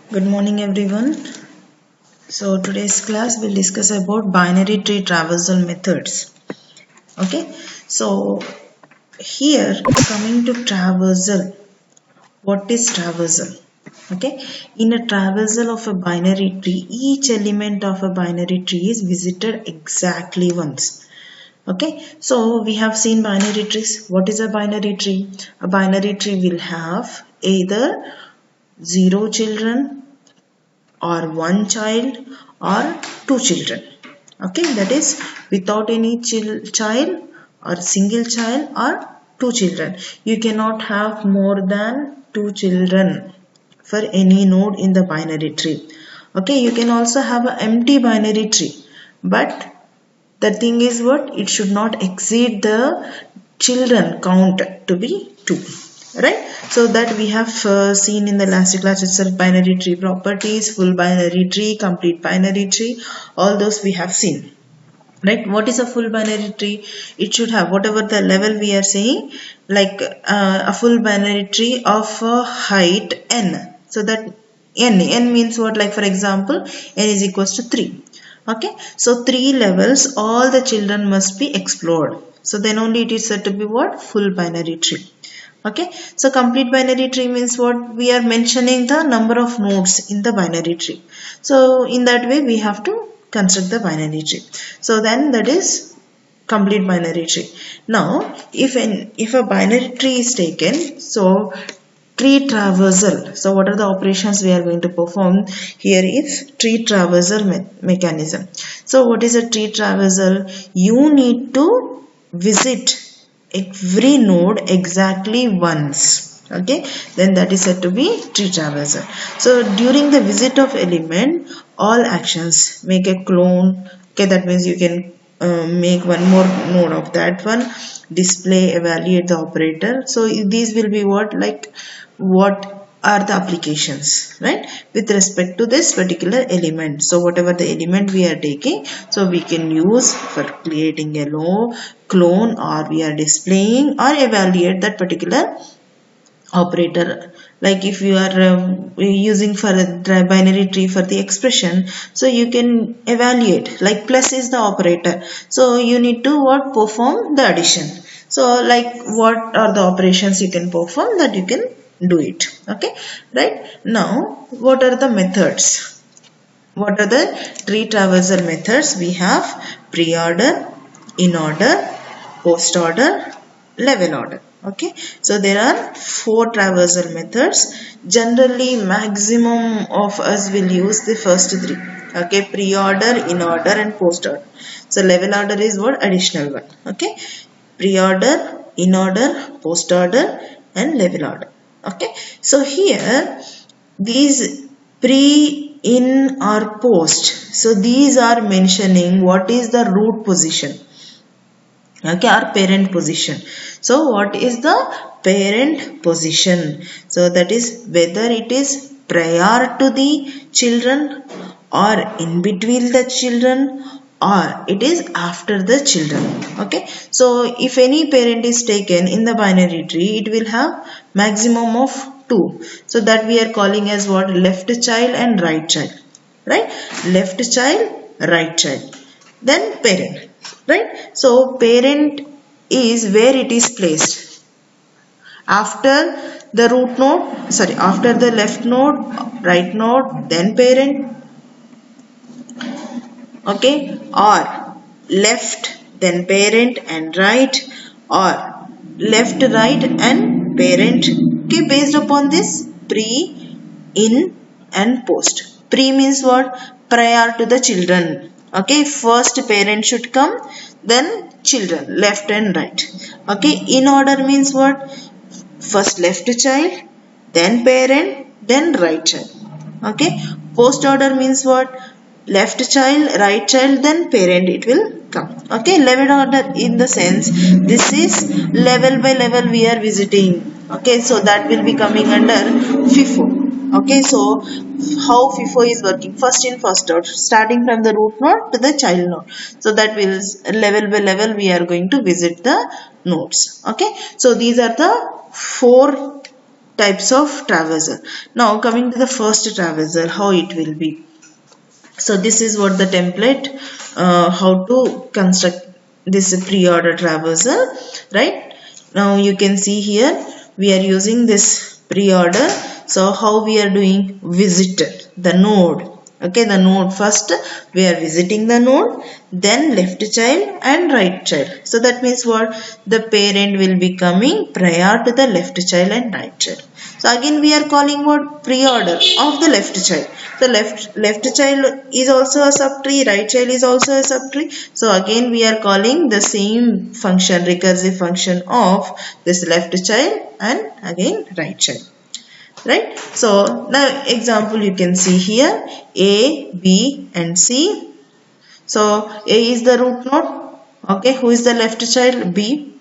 Good morning everyone. So today's class will discuss about binary tree traversal methods. Okay. So here coming to traversal. What is traversal? Okay. In a traversal of a binary tree, each element of a binary tree is visited exactly once. Okay. So we have seen binary trees. What is a binary tree? A binary tree will have either 0 children or one child or two children. Okay, that is without any child or single child or two children. You cannot have more than two children for any node in the binary tree. Okay, you can also have an empty binary tree, but the thing is what, it should not exceed the children count to be 2, right? So that we have seen in the last class itself, binary tree properties, full binary tree, complete binary tree, all those we have seen, right? What is a full binary tree? It should have whatever the level we are saying, like a full binary tree of height n. So that n means what, like for example n is equals to 3. Okay, so 3 levels all the children must be explored, so then only it is said to be what, full binary tree. Okay, so complete binary tree means what, we are mentioning the number of nodes in the binary tree. So in that way we have to construct the binary tree. So then that is complete binary tree. Now if a binary tree is taken, so tree traversal, so what are the operations we are going to perform? Here is tree traversal mechanism. So what is a tree traversal? You need to visit every node exactly once. Okay, then that is said to be tree traversal. So during the visit of element, all actions, make a clone. Okay, that means you can make one more node of that one, display, evaluate the operator. So these will be what, like what are the applications, right, with respect to this particular element. So whatever the element we are taking, so we can use for creating a clone, or we are displaying or evaluate that particular operator. Like if you are using for a binary tree for the expression, so you can evaluate, like plus is the operator, so you need to what, perform the addition. So like what are the operations you can perform, that you can do it. Okay, right. Now what are the methods? What are the tree traversal methods? We have pre-order, in-order, post-order, level order. Okay, so there are 4 traversal methods. Generally maximum of us will use the first 3. Okay, pre-order, in-order and post-order. So level order is what, additional one. Okay, pre-order, in-order, post-order and level order. Okay, so here these pre, in or post, so these are mentioning what is the root position. Okay, our parent position. So what is the parent position? So that is whether it is prior to the children, or in between the children, or it is after the children. Okay, so if any parent is taken in the binary tree, it will have maximum of 2. So that we are calling as what, left child and right child, right? Left child, right child, then parent, right? So parent is where it is placed, after the root node, sorry, after the left node, right node, then parent. Okay, or left then parent and right, or left, right and parent. Okay, based upon this pre, in and post. Pre means what, prior to the children. Okay, first parent should come, then children, left and right. Okay, in order means what, first left child, then parent, then right child. Okay, post order means what, left child, right child, then parent it will come. Okay, level order in the sense, this is level by level we are visiting. Okay, so that will be coming under FIFO. Okay, so how FIFO is working, first in first out, starting from the root node to the child node. So that will level by level we are going to visit the nodes. Okay, so these are the 4 types of traversal. Now coming to the first traversal, how it will be. So this is what the template, how to construct this pre-order traversal, right? Now you can see here we are using this pre-order. So how we are doing? Visitor, the node. Okay, the node first we are visiting the node, then left child and right child. So that means what? The parent will be coming prior to the left child and right child. So again we are calling what? Pre-order of the left child. The left child is also a subtree, right child is also a subtree. So again we are calling the same function, recursive function of this left child and again right child. Right? So now example you can see here A, B and C. So A is the root node. Okay, who is the left child? B.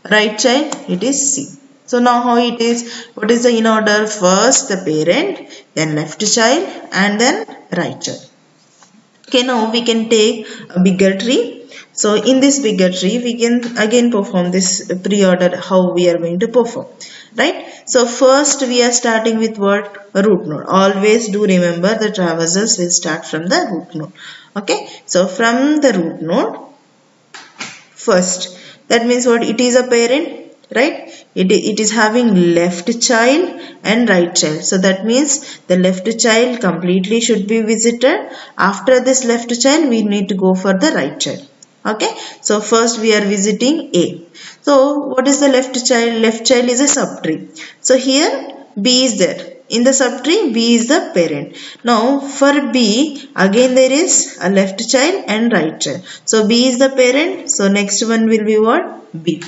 Right child, it is C. So now how it is? What is the in order? First the parent, then left child and then right child. Okay, now we can take a bigger tree. So in this bigger tree we can again perform this pre-order, how we are going to perform. Right? So first we are starting with what? Root node. Always do remember the traversals will start from the root node. Okay. So from the root node first, that means what? It is a parent, right? It is having left child and right child. So that means the left child completely should be visited. After this left child we need to go for the right child. Okay, so first we are visiting A. So what is the left child? Left child is a subtree. So here B is there. In the subtree B is the parent. Now for B again there is a left child and right child. So B is the parent. So next one will be what? B.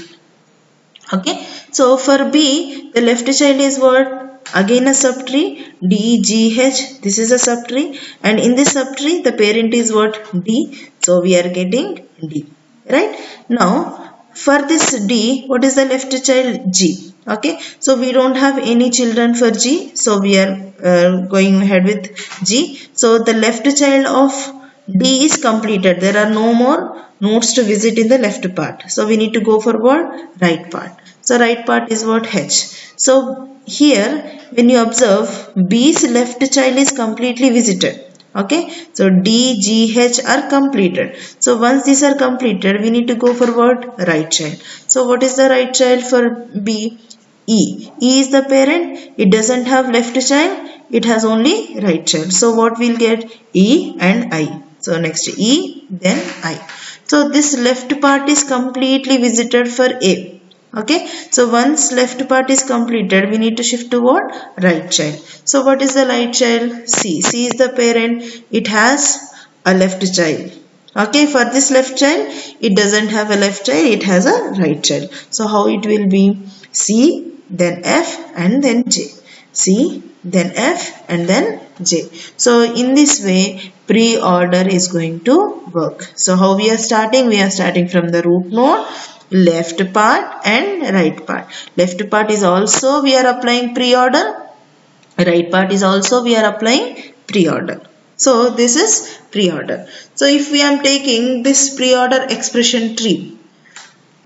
Okay, so for B the left child is what? Again a subtree, D, G, H. This is a subtree, and in this subtree the parent is what? D. So we are getting D. Right? Now for this D, what is the left child? G. Okay, so we don't have any children for G, so we are going ahead with G. So the left child of D is completed. There are no more nodes to visit in the left part. So we need to go for what? Right part. So right part is what? H. So here when you observe, B's left child is completely visited. Okay, so D, G, H are completed. So once these are completed, we need to go for what? Right child. So what is the right child for B? E. E is the parent. It doesn't have left child. It has only right child. So what we'll get? E and I. So next E, then I. So this left part is completely visited for A. Okay, so once left part is completed, we need to shift to what? Right child. So what is the right child? C. C is the parent. It has a left child. Okay, for this left child, it doesn't have a left child. It has a right child. So how it will be? C, then F and then J. C, then F and then J. So in this way, pre-order is going to work. So how we are starting? We are starting from the root node, left part and right part. Left part is also we are applying pre-order. Right part is also we are applying pre-order. So this is pre-order. So if we are taking this pre-order expression tree,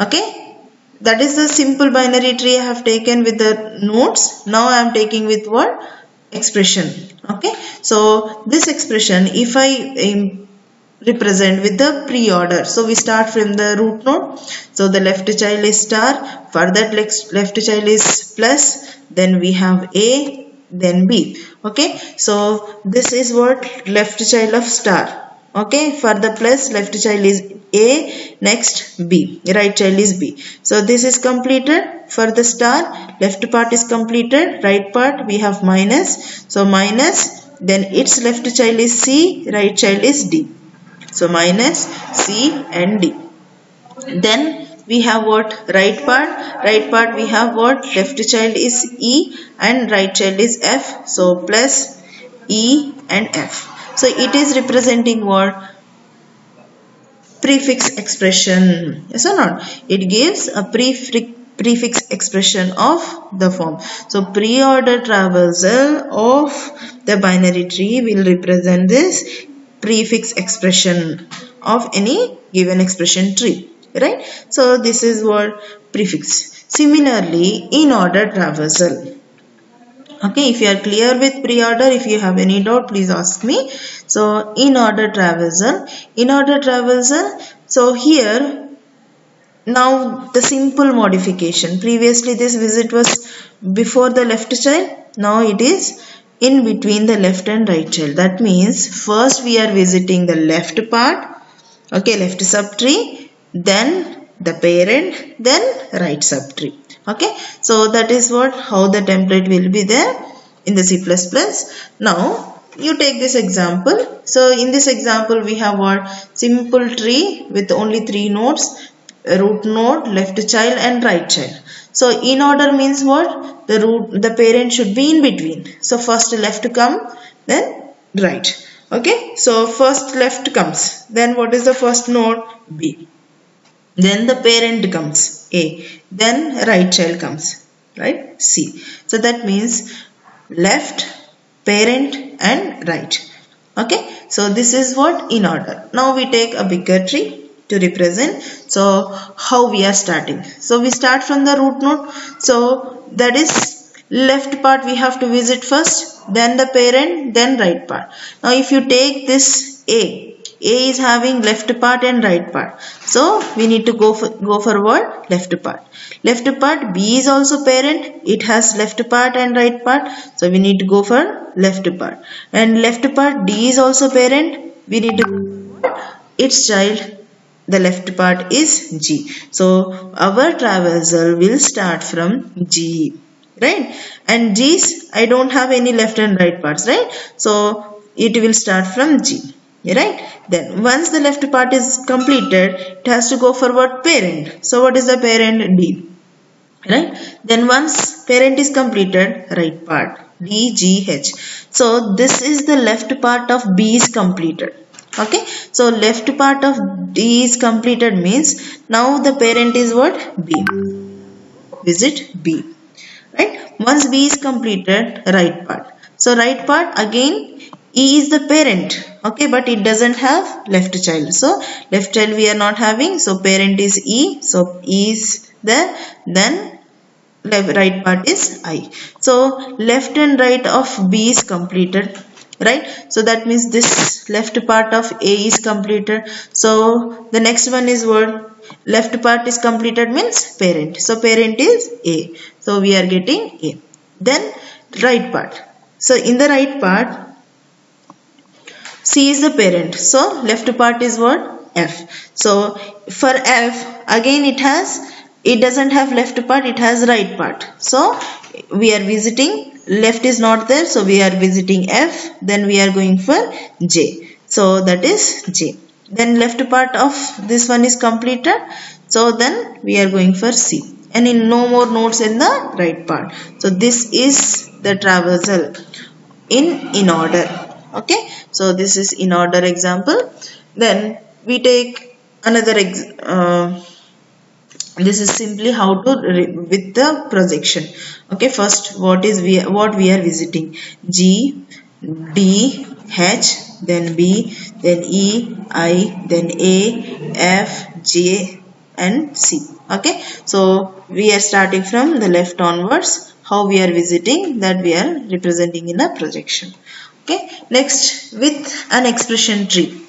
okay, that is the simple binary tree I have taken with the nodes. Now I am taking with what? Expression. Okay, so this expression if I represent with the pre-order. So we start from the root node. So the left child is star, for that left child is plus, then we have A, then B. Okay, so this is what? Left child of star. Okay, for the plus left child is A, next B, right child is B. So this is completed. For the star, left part is completed, right part we have minus. So minus, then its left child is C, right child is D. So minus C and D. Then we have what? Right part. Right part we have what? Left child is E and right child is F. So plus E and F. So it is representing what? Prefix expression. Yes or not? It gives a prefix expression of the form. So pre-order traversal of the binary tree will represent this prefix expression of any given expression tree, right? So this is what prefix. Similarly, in order traversal. Okay, if you are clear with pre-order, if you have any doubt, please ask me. So in-order traversal, so here now the simple modification. Previously this visit was before the left child, now it is in between the left and right child. That means first we are visiting the left part, okay, left subtree, then the parent, then right subtree. Okay, so that is how the template will be there in the C++. Now you take this example. So in this example we have simple tree with only 3 nodes, root node, left child and right child. So in order means what? The parent should be in between. So first left come, then right. Okay, so first left comes, then what is the first node? B. Then the parent comes, A. Then right child comes, right? C. So that means left, parent and right. Okay, so this is what in order. Now we take a bigger tree to represent. So how we are starting? So we start from the root node. So that is left part we have to visit first, then the parent, then right part. Now if you take this A is having left part and right part. So we need to go for what? Left part. Left part, B is also parent. It has left part and right part. So we need to go for left part. And left part, D is also parent. We need to go for its child. The left part is G. So our traversal will start from G, right? And G's, I don't have any left and right parts, right? So it will start from G, right? Then once the left part is completed, it has to go for what? Parent. So what is the parent? D, right? Then once parent is completed, right part, D, G, H. So this is the left part of B is completed. Okay, so left part of D is completed means now the parent is what? B. Visit B, right? Once B is completed, right part. So right part again, E is the parent, okay, but it doesn't have left child. So left child we are not having, so parent is E, so E is there, then right part is I. So left and right of B is completed, right? So that means this left part of A is completed. So the next one is what? Left part is completed means parent. So parent is A. So we are getting A. Then right part. So in the right part, C is the parent. So left part is what? F. So for F, again it doesn't have left part, it has right part. So we are visiting, left is not there, so we are visiting F, then we are going for J. So that is J. Then left part of this one is completed, so then we are going for C. And in no more nodes in the right part. So this is the traversal in order. Okay, so this is in order example. Then we take another this is simply how to with the projection. Okay, first what we are visiting? G, D, H, then B, then E, I, then A, F, J and C. Okay, so we are starting from the left onwards. How we are visiting, that we are representing in a projection. Okay, next with an expression tree.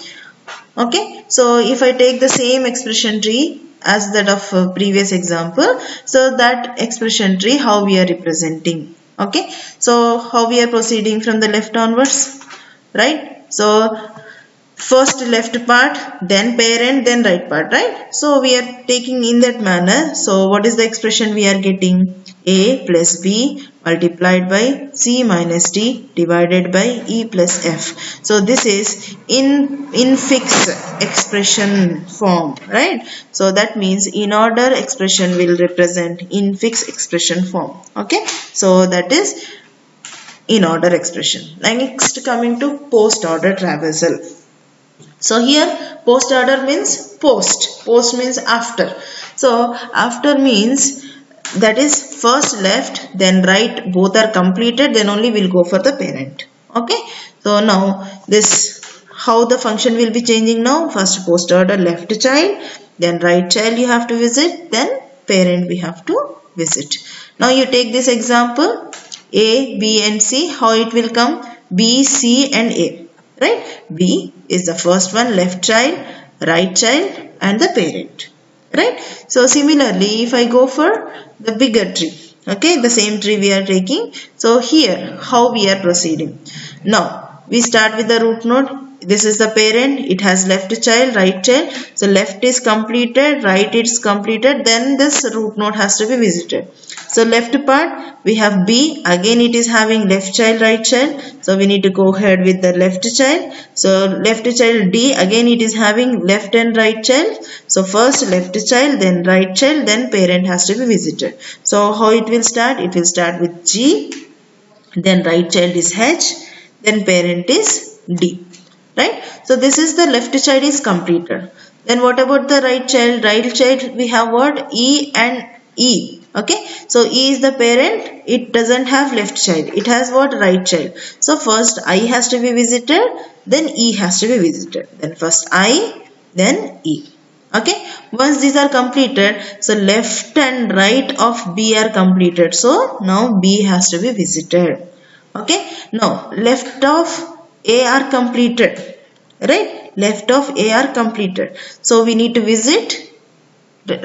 Okay, so if I take the same expression tree as that of previous example, so that expression tree how we are representing. Okay, so how we are proceeding from the left onwards, right? So first left part, then parent, then right part, right? So we are taking in that manner. So what is the expression we are getting? A plus B multiplied by C minus D divided by E plus F. So this is in fixed expression form, right? So that means in order expression will represent in fixed expression form. Okay, so that is in order expression. Next, coming to post order traversal. So here post order means post means after. So after means that is first left then right, both are completed, then only we'll go for the parent. Okay, so now this how the function will be changing now. First post order left child, then right child you have to visit, then parent we have to visit. Now you take this example. A, B and C, how it will come? B, C and A, right? B is the first one, left child, right child and the parent, right? So similarly, if I go for the bigger tree, okay, the same tree we are taking. So here, how we are proceeding? Now, we start with the root node. This is the parent, it has left child, right child. So left is completed, right is completed, then this root node has to be visited. So left part we have B, again it is having left child, right child. So we need to go ahead with the left child. So left child D, again it is having left and right child. So first left child, then right child, then parent has to be visited. So how it will start? It will start with G, then right child is H, then parent is D. Right? So this is the left child is completed. Then what about the right child? Right child we have what? E and E. Okay. So E is the parent. It doesn't have left child. It has what? Right child. So first I has to be visited. Then E has to be visited. Then first I, then E. Okay. Once these are completed, so left and right of B are completed. So now B has to be visited. Okay. Now left of A are completed, right? Left of A are completed. So we need to visit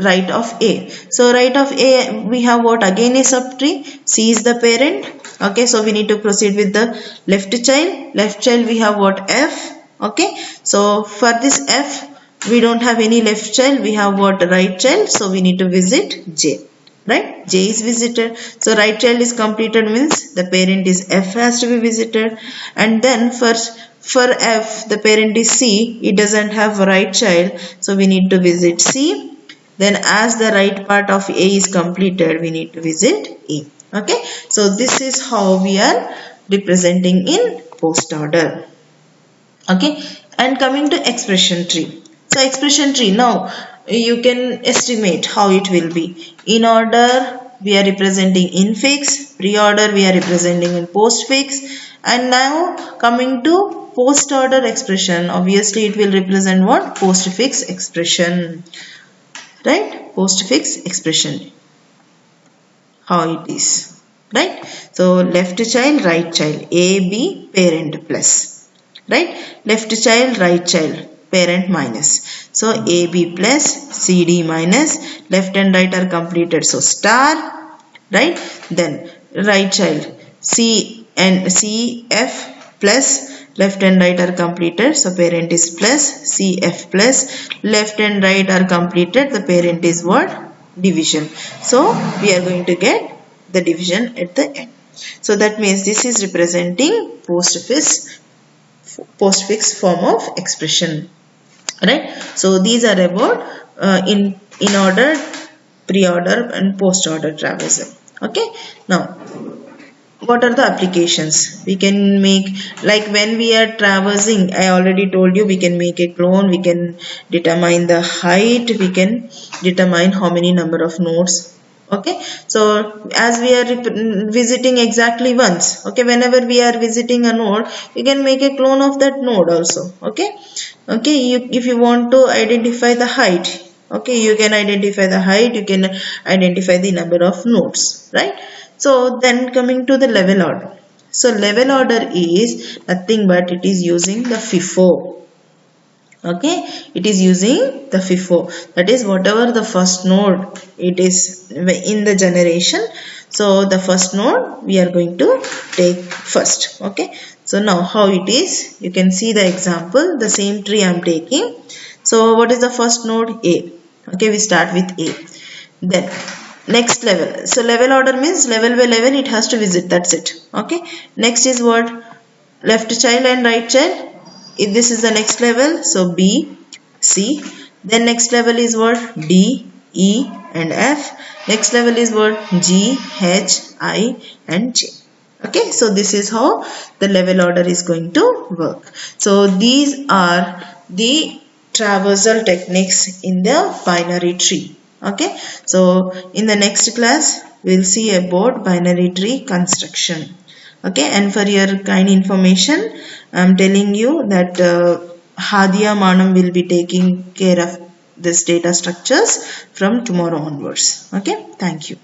right of A. So right of A we have what? Again a subtree. C is the parent. Okay. So we need to proceed with the left child. Left child we have what? F. Okay. So for this F we don't have any left child. We have what? Right child. So we need to visit J. Right, J is visited. So right child is completed means the parent is F has to be visited. And then for F the parent is C, it doesn't have right child, so we need to visit C. Then as the right part of A is completed, we need to visit E. Okay, so this is how we are representing in post order. Okay, and coming to expression tree. So expression tree, now you can estimate how it will be. In order we are representing infix, pre-order we are representing in postfix, and now coming to post order expression, obviously it will represent what? Postfix expression, right? Postfix expression, how it is, right? So left child, right child, A, B, parent plus, right? Left child, right child, parent minus. So AB plus CD minus, left and right are completed. So star, right? Then right child, C and CF plus, left and right are completed. So parent is plus, CF plus, left and right are completed. The parent is what? Division. So we are going to get the division at the end. So that means this is representing postfix form of expression, right? So these are about in order, pre-order and post-order traversal. Okay, now what are the applications we can make? Like when we are traversing, I already told you, we can make a clone, we can determine the height, we can determine how many number of nodes. Okay, so as we are visiting exactly once, okay, whenever we are visiting a node, you can make a clone of that node also. Okay, if you want to identify the height, okay, you can identify the height, you can identify the number of nodes, right? So then coming to the level order. So level order is nothing but it is using the FIFO. Okay, it is using the FIFO. That is whatever the first node it is in the generation. So the first node we are going to take first. Okay, so now how it is, you can see the example, the same tree I am taking. So what is the first node? A. Okay, we start with A. Then next level. So level order means level by level it has to visit. That's it. Okay. Next is what? Left child and right child. If this is the next level, so B, C. Then next level is what? D, E and F. Next level is what? G, H, I and J. Okay. So this is how the level order is going to work. So these are the traversal techniques in the binary tree. Okay, so in the next class we'll see about binary tree construction. Okay, and for your kind information, I'm telling you that Hadia Manam will be taking care of this data structures from tomorrow onwards. Okay, thank you.